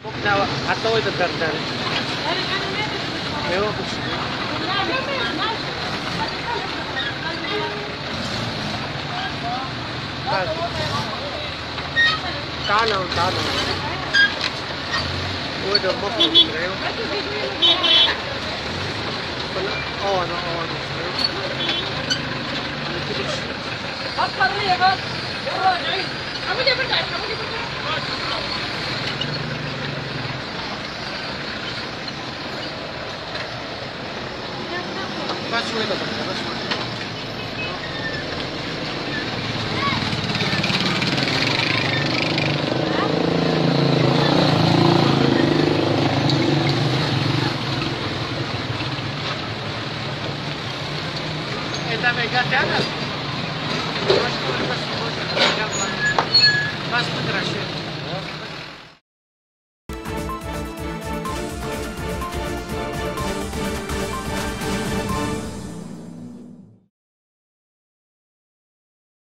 Nào, hát tôi từ từ từ. Nếu cá nào. Ôi được một cục nếu. Nó. أكثر ليه بس راجعين حمودي برجع بس شوي بس شوي إذا ما جات